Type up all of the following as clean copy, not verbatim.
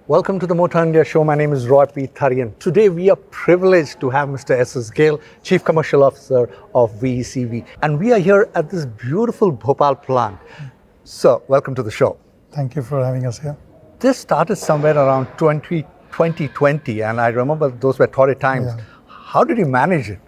Welcome to the Motown India show. My name is Roy P. Tharyan. Today we are privileged to have Mr. SS Gill, Chief Commercial Officer of VECV. And we are here at this beautiful Bhopal plant. Sir, welcome to the show. Thank you for having us here. This started somewhere around 2020 and I remember those were torrid times. Yeah. How did you manage it?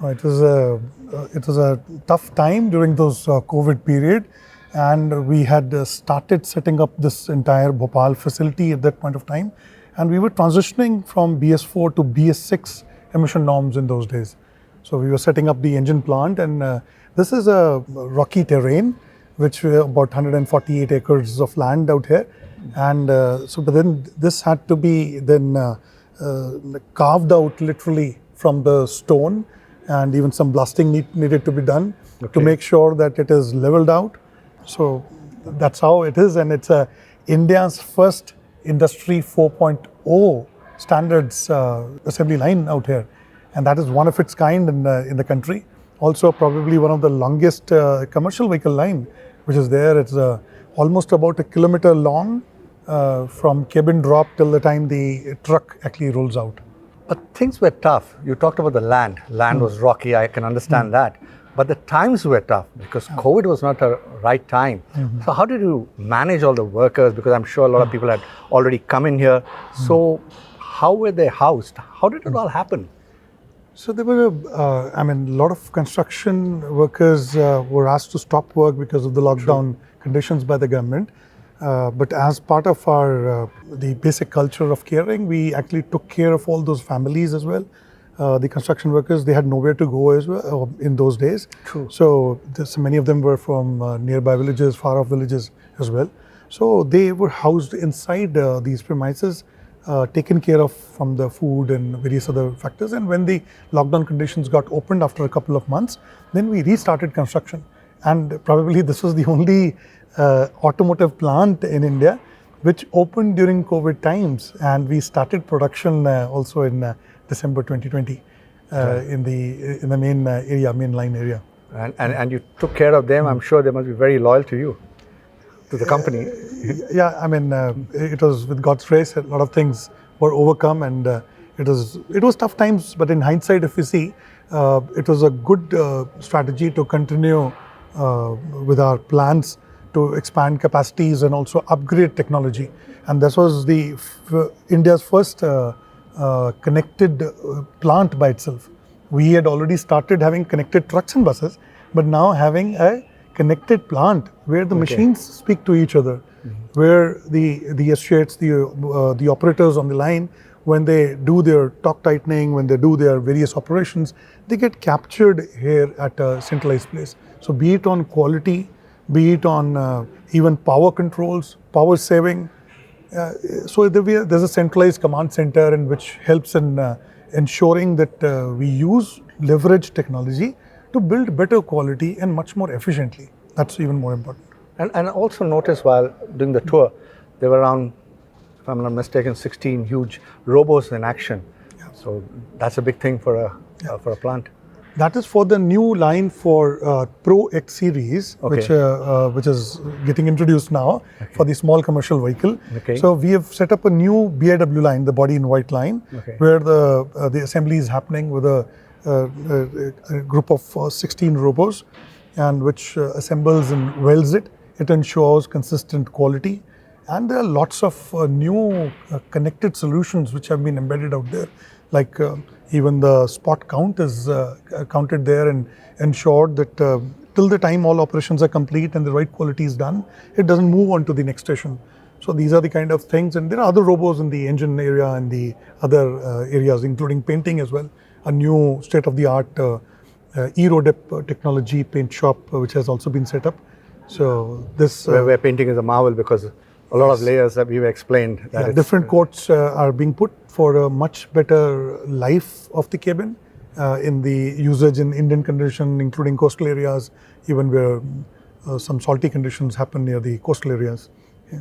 It was a tough time during those COVID period, and we had started setting up this entire Bhopal facility at that point of time, and we were transitioning from BS4 to BS6 emission norms in those days. So we were setting up the engine plant, and this is a rocky terrain, which about 148 acres of land out here, and but then this had to be then carved out literally from the stone, and even some blasting needed to be done to make sure that it is leveled out. So that's how it is, and it's India's first Industry 4.0 standards assembly line out here, and that is one of its kind in the country. Also, probably one of the longest commercial vehicle line which is there. It's almost about 1 kilometer long from cabin drop till the time the truck actually rolls out. But things were tough. You talked about the land. Land was rocky, I can understand that. But the times were tough because COVID was not a right time. So how did you manage all the workers? Because I'm sure a lot of people had already come in here. So how were they housed? How did it all happen? So there were, a lot of construction workers were asked to stop work because of the lockdown conditions by the government. But as part of our the basic culture of caring, we actually took care of all those families as well. The construction workers, they had nowhere to go as well in those days. True. So many of them were from nearby villages, far off villages as well. So they were housed inside these premises, taken care of from the food and various other factors. And when the lockdown conditions got opened after a couple of months, then we restarted construction. And probably this was the only automotive plant in India which opened during COVID times, and we started production also in December 2020 in the main line area. And you took care of them. I'm sure they must be very loyal to you, to the company. It was with God's grace. A lot of things were overcome, and it was tough times. But in hindsight, if you see, it was a good strategy to continue with our plans to expand capacities and also upgrade technology. And this was India's first connected plant by itself. We had already started having connected trucks and buses, but now having a connected plant where the machines speak to each other, where the associates, the operators on the line, when they do their torque tightening, when they do their various operations, they get captured here at a centralized place. So be it on quality, be it on even power controls, power saving. So there's a centralized command center in which helps in ensuring that we leverage technology to build better quality and much more efficiently. That's even more important. And I also noticed while doing the tour, there were around, if I'm not mistaken, 16 huge robots in action. Yeah. So that's a big thing for a plant. That is for the new line for ProX series, which is getting introduced now for the small commercial vehicle. So we have set up a new BIW line, the body in white line, where the assembly is happening with a group of 16 robots, and which assembles and welds it. It ensures consistent quality. And there are lots of new connected solutions which have been embedded out there, like even the spot count is counted there and ensured that till the time all operations are complete and the right quality is done, it doesn't move on to the next station. So these are the kind of things, and there are other robots in the engine area and the other areas, including painting as well. A new state-of-the-art e-rodep technology paint shop which has also been set up. So this where painting is a marvel because a lot of layers that we've explained. Different coats are being put for a much better life of the cabin in the usage in Indian condition, including coastal areas, even where some salty conditions happen near the coastal areas. Yeah.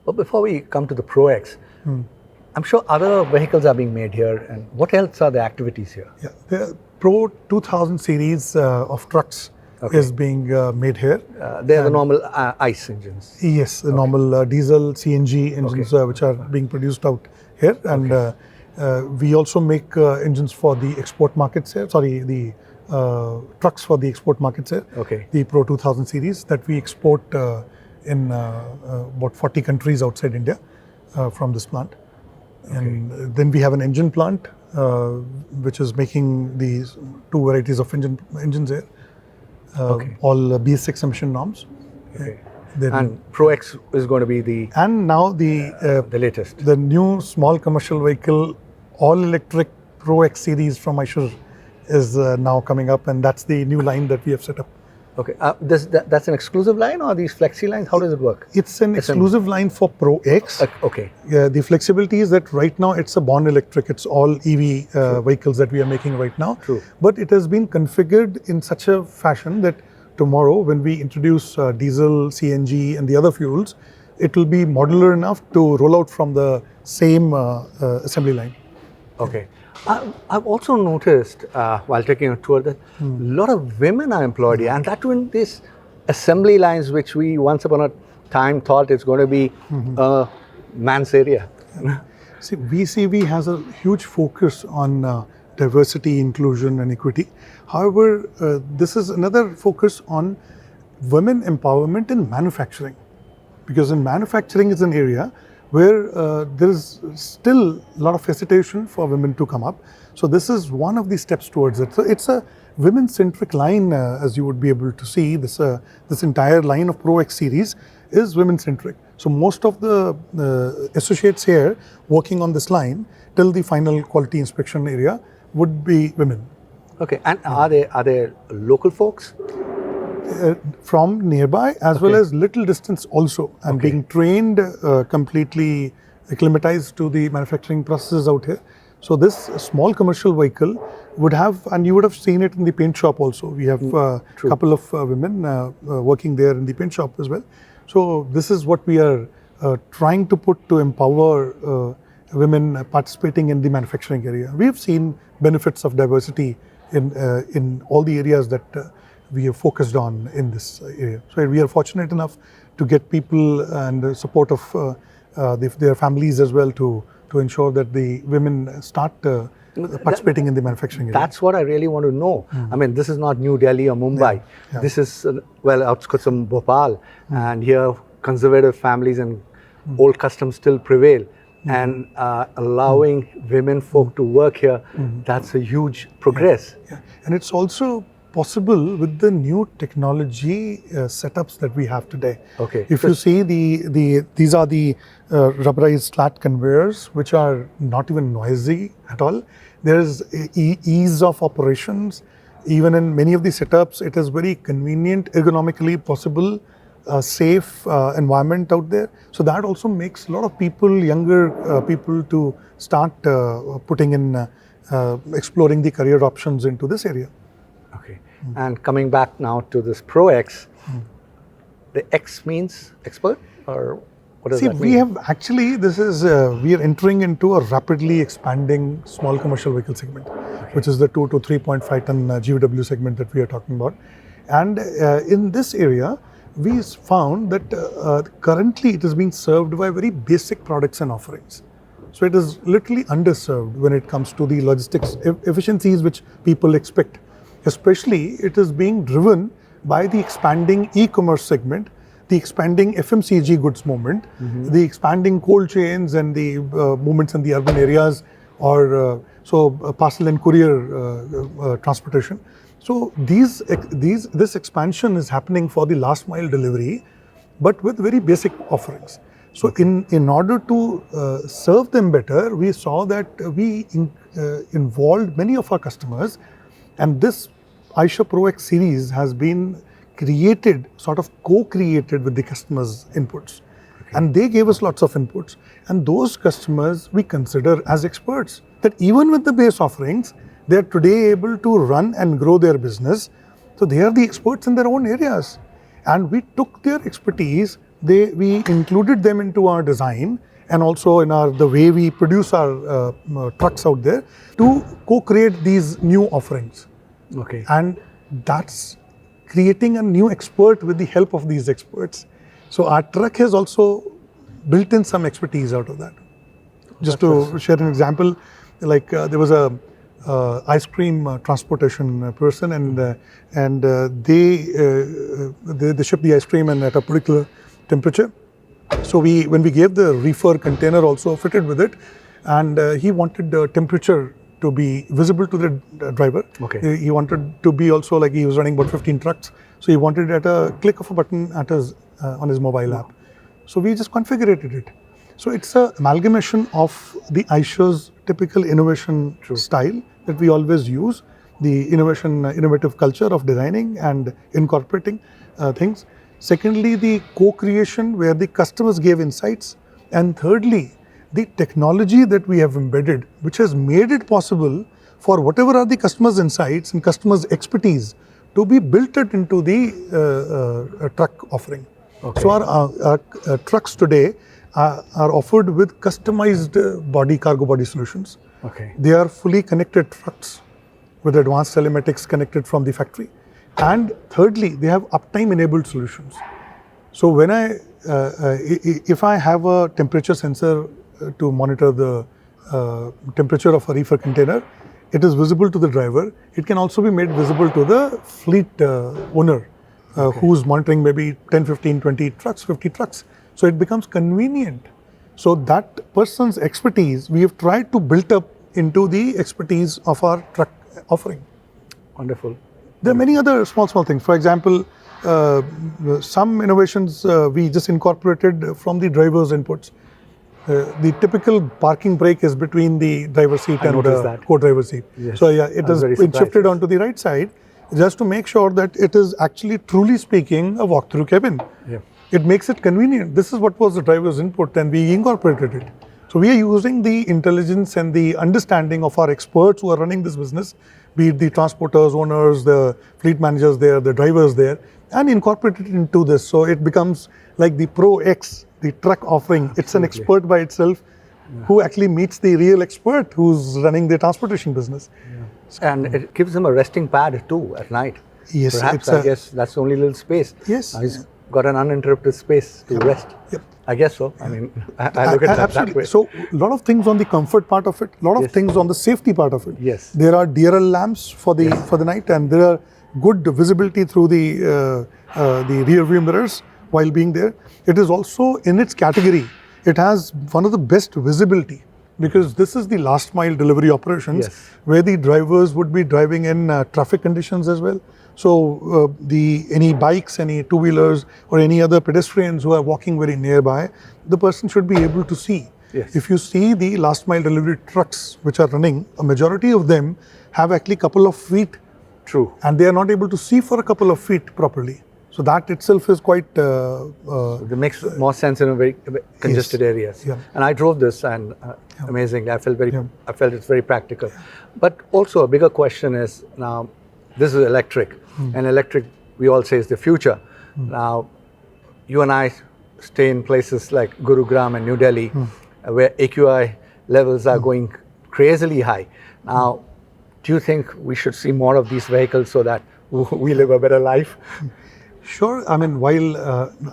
But before we come to the ProX, I'm sure other vehicles are being made here. And what else are the activities here? Yeah, the Pro 2000 series of trucks is being made here. They are the normal ICE engines. Yes, the normal diesel, CNG engines which are being produced out here, and we also make engines for the export markets here. Sorry, the trucks for the export markets here. Okay. The Pro 2000 series that we export in about 40 countries outside India from this plant. Okay. And then we have an engine plant which is making these two varieties of engines here. All BS6 emission norms. Okay. And ProX is going to be the latest. The new small commercial vehicle, all electric ProX series from Eicher is now coming up, and that's the new line that we have set up. Okay, that's an exclusive line, or these flexi lines? How does it work? It's an exclusive line for ProX. Okay. The flexibility is that right now it's a born electric. It's all EV vehicles that we are making right now. True. But it has been configured in such a fashion that tomorrow, when we introduce diesel, CNG, and the other fuels, it will be modular enough to roll out from the same assembly line. Okay. I've also noticed while taking a tour that a lot of women are employed here, and that too in these assembly lines, which we once upon a time thought it's going to be a man's area. See, VECV has a huge focus on diversity, inclusion, and equity. However, this is another focus on women empowerment in manufacturing, because in manufacturing is an area where there is still a lot of hesitation for women to come up. So this is one of the steps towards it. So it's a women-centric line, as you would be able to see. This entire line of ProX series is women-centric. So most of the associates here working on this line till the final quality inspection area would be women. Okay, and are they local folks? From nearby as well as little distance also, and being trained completely acclimatized to the manufacturing processes out here. So this small commercial vehicle would have, and you would have seen it in the paint shop also. We have a couple of women working there in the paint shop as well. So this is what we are trying to put to empower women participating in the manufacturing area. We have seen benefits of diversity in all the areas that we have focused on in this area. So we are fortunate enough to get people and the support of their families as well to ensure that the women start participating in the manufacturing area. That's what I really want to know. I mean, this is not New Delhi or Mumbai. Yeah. This is, outskirts of Bhopal. And here conservative families and old customs still prevail. And allowing women folk to work here, that's a huge progress. Yeah. And it's also possible with the new technology setups that we have today. Okay. If you see these are the rubberized flat conveyors, which are not even noisy at all. There is ease of operations. Even in many of the setups, it is very convenient, ergonomically possible, safe environment out there. So that also makes a lot of people, younger people, to start putting in, exploring the career options into this area. Okay. And coming back now to this ProX, the X means expert, or what does that mean? See, we have actually, this is, we are entering into a rapidly expanding small commercial vehicle segment, which is the 2 to 3.5 ton GVW segment that we are talking about. And in this area, we found that currently it is being served by very basic products and offerings. So it is literally underserved when it comes to the logistics efficiencies which people expect. Especially, it is being driven by the expanding e-commerce segment, the expanding FMCG goods movement, the expanding cold chains and the movements in the urban areas, or parcel and courier transportation. So this expansion is happening for the last mile delivery, but with very basic offerings. So in order to serve them better, we saw that we involved many of our customers. And this Eicher ProX series has been created, sort of co-created with the customers' inputs. And they gave us lots of inputs. And those customers we consider as experts. That even with the base offerings, they are today able to run and grow their business. So they are the experts in their own areas. And we took their expertise, we included them into our design, and also in the way we produce our trucks out there, to co-create these new offerings. Okay. And that's creating a new expert with the help of these experts. So our truck has also built in some expertise out of that. Just to share an example, like there was a ice cream transportation person, and they shipped the ice cream and at a particular temperature. So when we gave the reefer container also fitted with it, and he wanted the temperature to be visible to the driver. Okay. He wanted to be also like he was running about 15 trucks, so he wanted it at a click of a button at his on his mobile app. So we just configured it. So it's an amalgamation of the Eicher's typical innovation style that we always use, the innovative culture of designing and incorporating things. Secondly, the co-creation where the customers gave insights. And thirdly, the technology that we have embedded, which has made it possible for whatever are the customers' insights and customers' expertise to be built into the truck offering. Okay. So our trucks today are offered with customized cargo body solutions. Okay. They are fully connected trucks with advanced telematics connected from the factory. And thirdly, they have uptime enabled solutions. So when if I have a temperature sensor to monitor the temperature of a reefer container, it is visible to the driver. It can also be made visible to the fleet owner who's monitoring maybe 10, 15, 20 trucks, 50 trucks. So it becomes convenient. So that person's expertise, we have tried to build up into the expertise of our truck offering. Wonderful. There are many other small things. For example, some innovations we just incorporated from the driver's inputs. The typical parking brake is between the driver's seat and the co-driver's seat. Yes. So yeah, it has been shifted onto the right side just to make sure that it is actually truly speaking a walk-through cabin. Yeah. It makes it convenient. This is what was the driver's input and we incorporated it. So we are using the intelligence and the understanding of our experts who are running this business, be it the transporters, owners, the fleet managers there, the drivers there, and incorporate it into this. So it becomes like the ProX, the truck offering. Absolutely. It's an expert by itself who actually meets the real expert who's running the transportation business. Yeah. And it gives them a resting pad too at night. Yes. Perhaps I guess that's the only little space. Yes. He's got an uninterrupted space to rest. Yep. I guess so. I mean, I look at that way. So a lot of things on the comfort part of it, a lot of things on the safety part of it. Yes. There are DRL lamps for the night, and there are good visibility through the rear view mirrors while being there. It is also in its category. It has one of the best visibility because this is the last mile delivery operations where the drivers would be driving in traffic conditions as well. So any bikes, any two-wheelers or any other pedestrians who are walking very nearby, the person should be able to see. Yes. If you see the last mile delivery trucks which are running, a majority of them have actually a couple of feet. True. And they are not able to see for a couple of feet properly. So that itself is quite... it makes more sense in a very congested areas. Yeah. And I drove this and amazing. I felt it's very practical. But also a bigger question is now, this is electric. And electric, we all say, is the future. Now, you and I stay in places like Gurugram and New Delhi, where AQI levels are going crazily high. Now, do you think we should see more of these vehicles so that we live a better life? Sure. I mean, while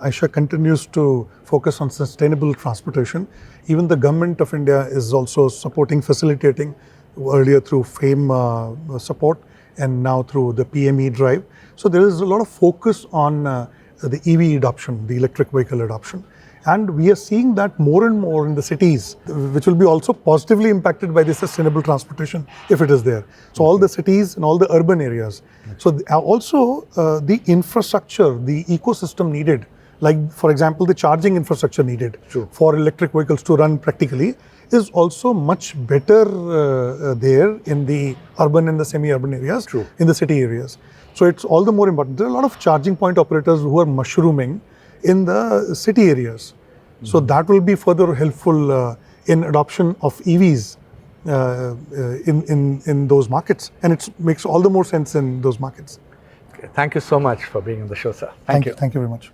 Eicher continues to focus on sustainable transportation, even the government of India is also supporting, facilitating, earlier through FAME support, and now through the PME drive. So there is a lot of focus on the EV adoption, the electric vehicle adoption. And we are seeing that more and more in the cities, which will be also positively impacted by the sustainable transportation if it is there. So all the cities and all the urban areas. So also the infrastructure, the ecosystem needed, like for example, the charging infrastructure needed for electric vehicles to run practically, is also much better there in the urban and the semi-urban areas, in the city areas. So it's all the more important. There are a lot of charging point operators who are mushrooming in the city areas. So that will be further helpful in adoption of EVs in those markets. And it makes all the more sense in those markets. Okay. Thank you so much for being on the show, sir. Thank you. Thank you very much.